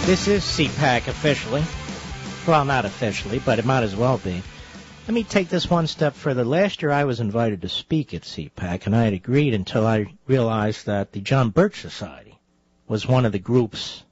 This is CPAC officially. Well, not officially, but it might as well be. Let me take this one step further. Last year I was invited to speak at CPAC, and I had agreed until I realized that the John Birch Society was one of the groups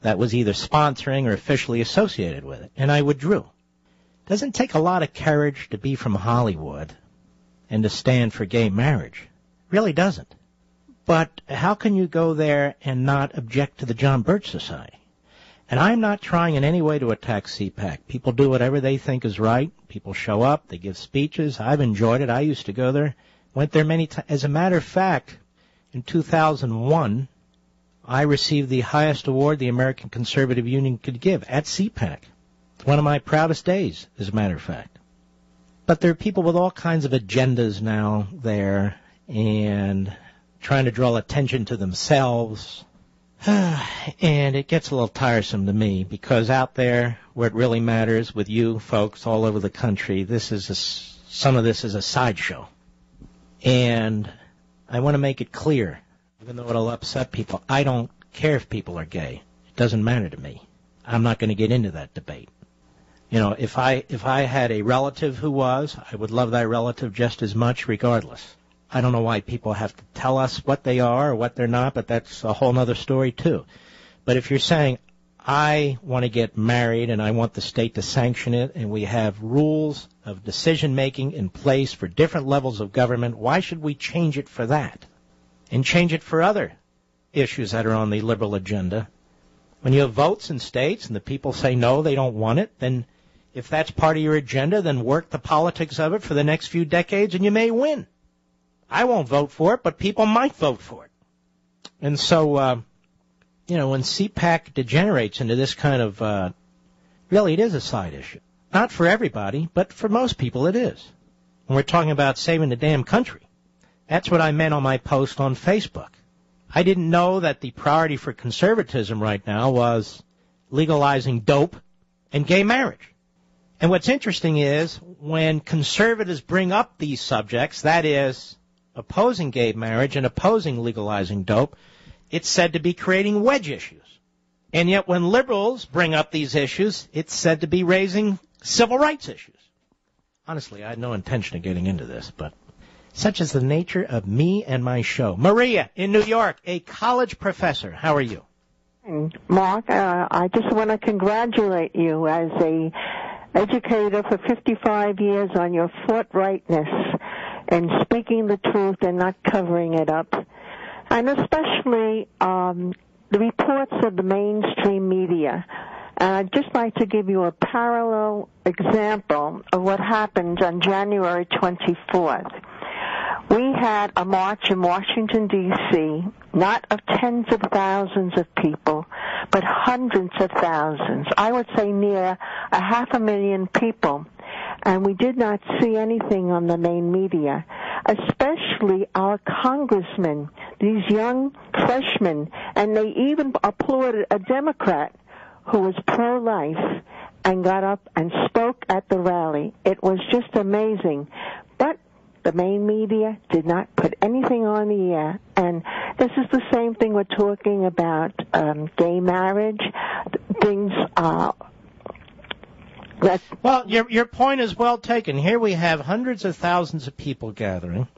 that was either sponsoring or officially associated with it, and I withdrew. It doesn't take a lot of courage to be from Hollywood and to stand for gay marriage. It really doesn't. But how can you go there and not object to the John Birch Society? And I'm not trying in any way to attack CPAC. People do whatever they think is right. People show up. They give speeches. I've enjoyed it. I used to go there. Went there many times. As a matter of fact, in 2001, I received the highest award the American Conservative Union could give at CPAC. It's one of my proudest days, as a matter of fact. But there are people with all kinds of agendas now there and trying to draw attention to themselves. And it gets a little tiresome to me because out there where it really matters with you folks all over the country, some of this is a sideshow. And I want to make it clear, even though it'll upset people, I don't care if people are gay. It doesn't matter to me. I'm not going to get into that debate. You know, if I had a relative who was, I would love that relative just as much regardless. I don't know why people have to tell us what they are or what they're not, but that's a whole other story too. But if you're saying, I want to get married and I want the state to sanction it and we have rules of decision-making in place for different levels of government, why should we change it for that? And change it for other issues that are on the liberal agenda. When you have votes in states and the people say no, they don't want it, then if that's part of your agenda, then work the politics of it for the next few decades and you may win. I won't vote for it, but people might vote for it. And so, when CPAC degenerates into this kind of, really it is a side issue. Not for everybody, but for most people it is. When we're talking about saving the damn country. That's what I meant on my post on Facebook. I didn't know that the priority for conservatism right now was legalizing dope and gay marriage. And what's interesting is when conservatives bring up these subjects, that is, opposing gay marriage and opposing legalizing dope, it's said to be creating wedge issues. And yet when liberals bring up these issues, it's said to be raising civil rights issues. Honestly, I had no intention of getting into this, but such is the nature of me and my show. Maria in New York, a college professor. How are you? Mark, I just want to congratulate you as a educator for 55 years on your forthrightness and speaking the truth and not covering it up. And especially the reports of the mainstream media. And I'd just like to give you a parallel example of what happened on January 24th. We had a march in Washington, D.C., not of tens of thousands of people, but hundreds of thousands. I would say near 500,000 people. And we did not see anything on the main media, especially our congressmen, these young freshmen, and they even applauded a Democrat who was pro-life and got up and spoke at the rally. It was just amazing. But the main media did not put anything on the air. And this is the same thing we're talking about, gay marriage, things Well, your point is well taken. Here we have hundreds of thousands of people gathering,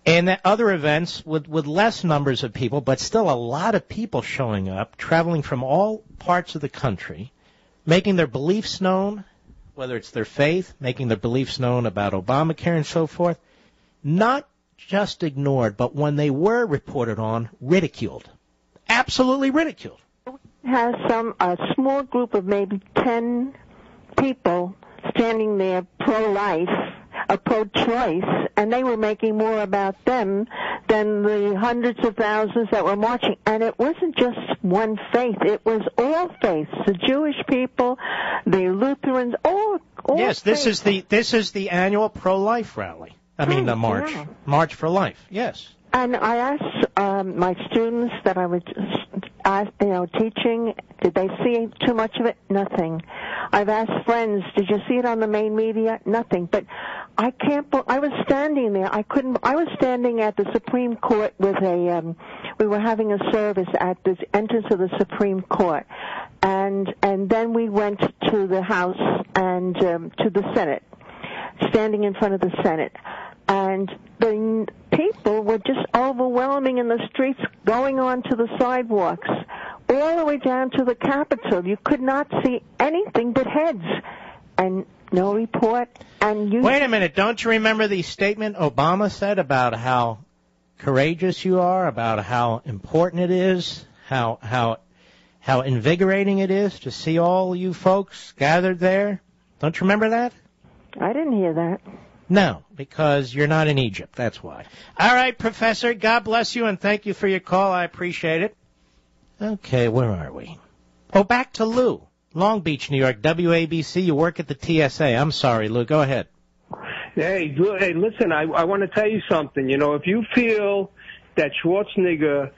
and at other events with less numbers of people, but still a lot of people showing up, traveling from all parts of the country, making their beliefs known, whether it's their faith, making their beliefs known about Obamacare and so forth, not just ignored, but when they were reported on, ridiculed. Absolutely ridiculed. Has a small group of maybe 10 people standing there pro-life, pro-choice, and they were making more about them than the hundreds of thousands that were marching. And it wasn't just one faith; it was all faiths. The Jewish people, the Lutherans, all. Yes, this is the annual pro-life rally. I mean, the march, yeah. March for Life. Yes. And I asked my students that I was, teaching, did they see too much of it? Nothing. I've asked friends, did you see it on the main media? Nothing. But I was standing there. I was standing at the Supreme Court with we were having a service at the entrance of the Supreme Court. And and then we went to the House and to the Senate, standing in front of the Senate. And the people were just overwhelming in the streets, going onto the sidewalks, all the way down to the Capitol. You could not see anything but heads, and no report. And you wait a minute, don't you remember the statement Obama said about how courageous you are, about how important it is, how invigorating it is to see all you folks gathered there? Don't you remember that? I didn't hear that. No, because you're not in Egypt. That's why. All right, Professor, God bless you, and thank you for your call. I appreciate it. Okay, where are we? Oh, back to Lou. Long Beach, New York, WABC. You work at the TSA. I'm sorry, Lou. Go ahead. Hey, listen, I want to tell you something. You know, if you feel that Schwarzenegger,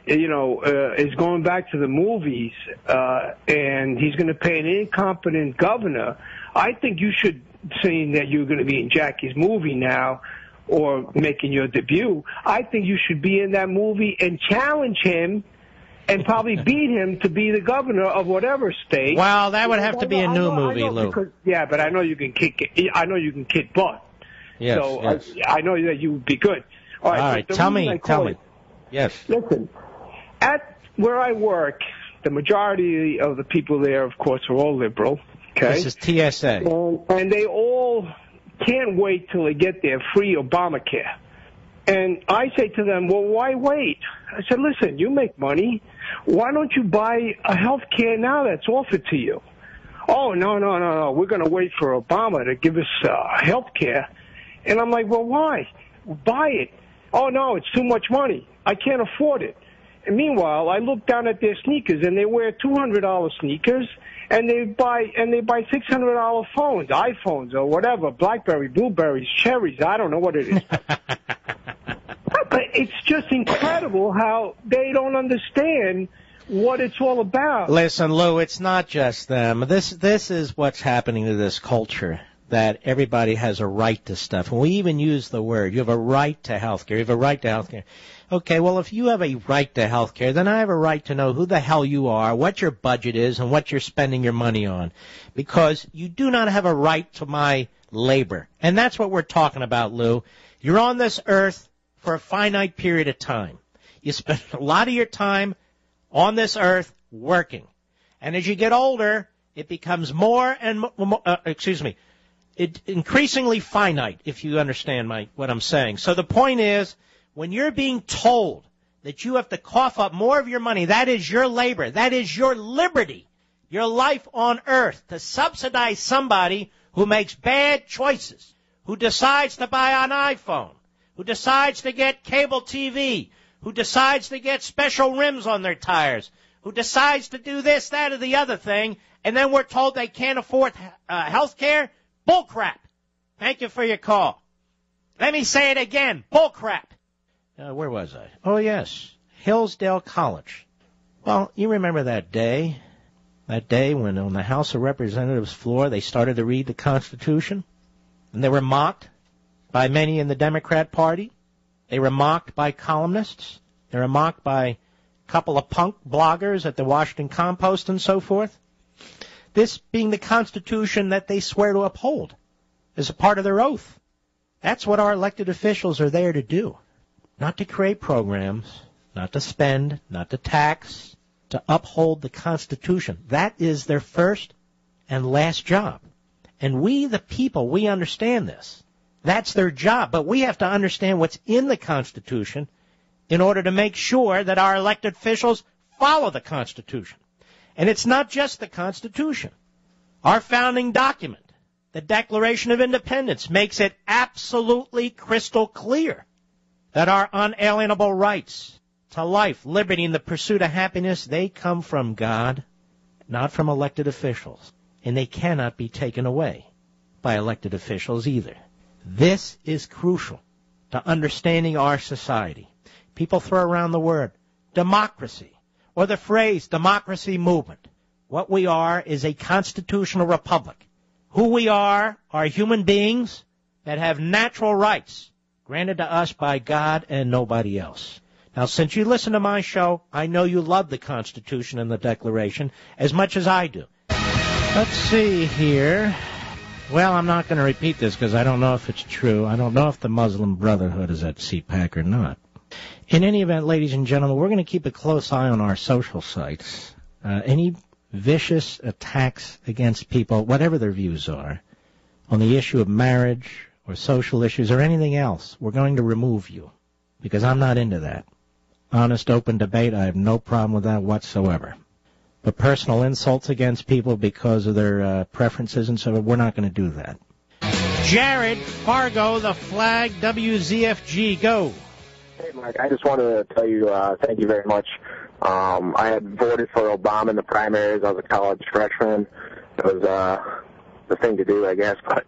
is going back to the movies and he's going to pay an incompetent governor, I think you should, saying that you're going to be in Jackie's movie now or making your debut, I think you should be in that movie and challenge him and probably beat him to be the governor of whatever state. Well, that would have to be a new movie, Lou. Because, yeah, but I know you can kick butt. Yes, so yes. I know that you would be good. All right, tell me. Yes. Listen, at where I work, the majority of the people there, of course, are all liberal. Okay. This is TSA. And they all can't wait till they get their free Obamacare. And I say to them, well, why wait? I said, listen, you make money. Why don't you buy a health care now that's offered to you? Oh, no. We're going to wait for Obama to give us health care. And I'm like, well, why? Buy it. Oh, no, it's too much money. I can't afford it. And meanwhile, I look down at their sneakers, and they wear $200 sneakers, and they buy $600 phones, iPhones or whatever, BlackBerry, Blueberries, Cherries. I don't know what it is. But it's just incredible how they don't understand what it's all about. Listen, Lou, it's not just them. This is what's happening to this culture, that everybody has a right to stuff. And we even use the word, you have a right to health care. You have a right to health care. Okay, well, if you have a right to health care, then I have a right to know who the hell you are, what your budget is, and what you're spending your money on. Because you do not have a right to my labor. And that's what we're talking about, Lou. You're on this earth for a finite period of time. You spend a lot of your time on this earth working. And as you get older, it becomes more and increasingly finite, if you understand what I'm saying. So the point is, when you're being told that you have to cough up more of your money, that is your labor, that is your liberty, your life on earth, to subsidize somebody who makes bad choices, who decides to buy an iPhone, who decides to get cable TV, who decides to get special rims on their tires, who decides to do this, that, or the other thing, and then we're told they can't afford health care? Bullcrap. Thank you for your call. Let me say it again. Bullcrap. Where was I? Oh, yes. Hillsdale College. Well, you remember that day when on the House of Representatives floor they started to read the Constitution, and they were mocked by many in the Democrat Party. They were mocked by columnists. They were mocked by a couple of punk bloggers at the Washington Compost and so forth. This being the Constitution that they swear to uphold as a part of their oath. That's what our elected officials are there to do. Not to create programs, not to spend, not to tax, to uphold the Constitution. That is their first and last job. And we, the people, we understand this. That's their job. But we have to understand what's in the Constitution in order to make sure that our elected officials follow the Constitution. And it's not just the Constitution. Our founding document, the Declaration of Independence, makes it absolutely crystal clear that our unalienable rights to life, liberty, and the pursuit of happiness, they come from God, not from elected officials. And they cannot be taken away by elected officials either. This is crucial to understanding our society. People throw around the word democracy or the phrase democracy movement. What we are is a constitutional republic. Who we are human beings that have natural rights granted to us by God and nobody else. Now, since you listen to my show, I know you love the Constitution and the Declaration as much as I do. Let's see here. Well, I'm not going to repeat this because I don't know if it's true. I don't know if the Muslim Brotherhood is at CPAC or not. In any event, ladies and gentlemen, we're going to keep a close eye on our social sites. Any vicious attacks against people, whatever their views are, on the issue of marriage or social issues or anything else, we're going to remove you because I'm not into that. Honest, open debate, I have no problem with that whatsoever. But personal insults against people because of their preferences and so on, we're not going to do that. Jared, Fargo, the Flag, WZFG, go. Hey, Mike, I just wanted to tell you thank you very much. I had voted for Obama in the primaries. I was a college freshman. It was the thing to do, I guess. But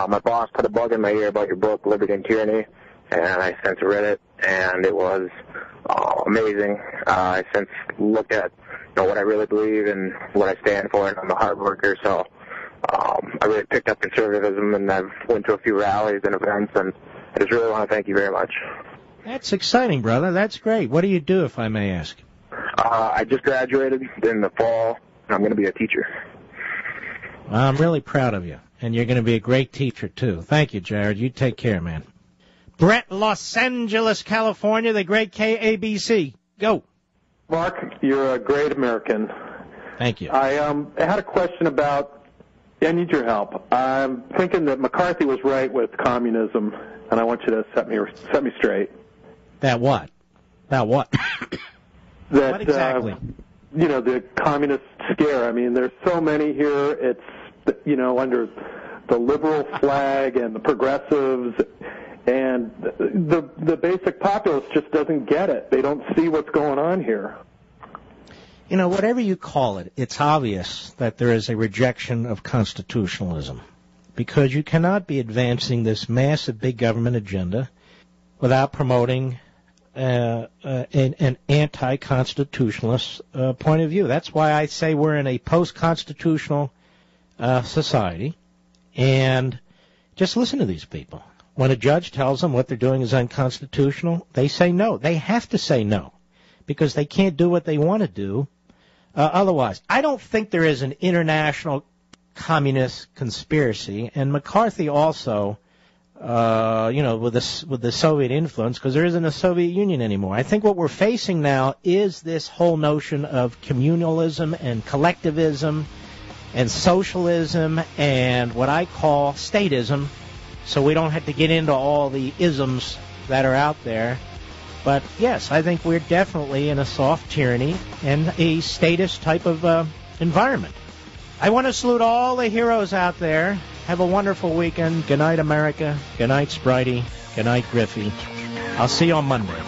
my boss put a bug in my ear about your book, Liberty and Tyranny, and I since read it, and it was amazing. I since looked at what I really believe and what I stand for, and I'm a hard worker, so I really picked up conservatism, and I've went to a few rallies and events, and I just really want to thank you very much. That's exciting, brother. That's great. What do you do, if I may ask? I just graduated in the fall, and I'm going to be a teacher. Well, I'm really proud of you, and you're going to be a great teacher, too. Thank you, Jared. You take care, man. Brett, Los Angeles, California, the great KABC. Go. Mark, you're a great American. Thank you. I had a question about, I need your help. I'm thinking that McCarthy was right with communism, and I want you to set me straight. That what? That what? That, what exactly? The communist scare. I mean, there's so many here. It's, under the liberal flag and the progressives, and the basic populace just doesn't get it. They don't see what's going on here. Whatever you call it, it's obvious that there is a rejection of constitutionalism, because you cannot be advancing this massive big government agenda without promoting an anti-constitutionalist point of view. That's why I say we're in a post-constitutional society, and just listen to these people. When a judge tells them what they're doing is unconstitutional, they say no. They have to say no, because they can't do what they want to do otherwise. I don't think there is an international communist conspiracy, and McCarthy also, with the Soviet influence, because there isn't a Soviet Union anymore. I think what we're facing now is this whole notion of communalism and collectivism and socialism and what I call statism, so we don't have to get into all the isms that are out there. But, yes, I think we're definitely in a soft tyranny and a statist type of environment. I want to salute all the heroes out there. Have a wonderful weekend. Good night, America. Good night, Spritey. Good night, Griffey. I'll see you on Monday.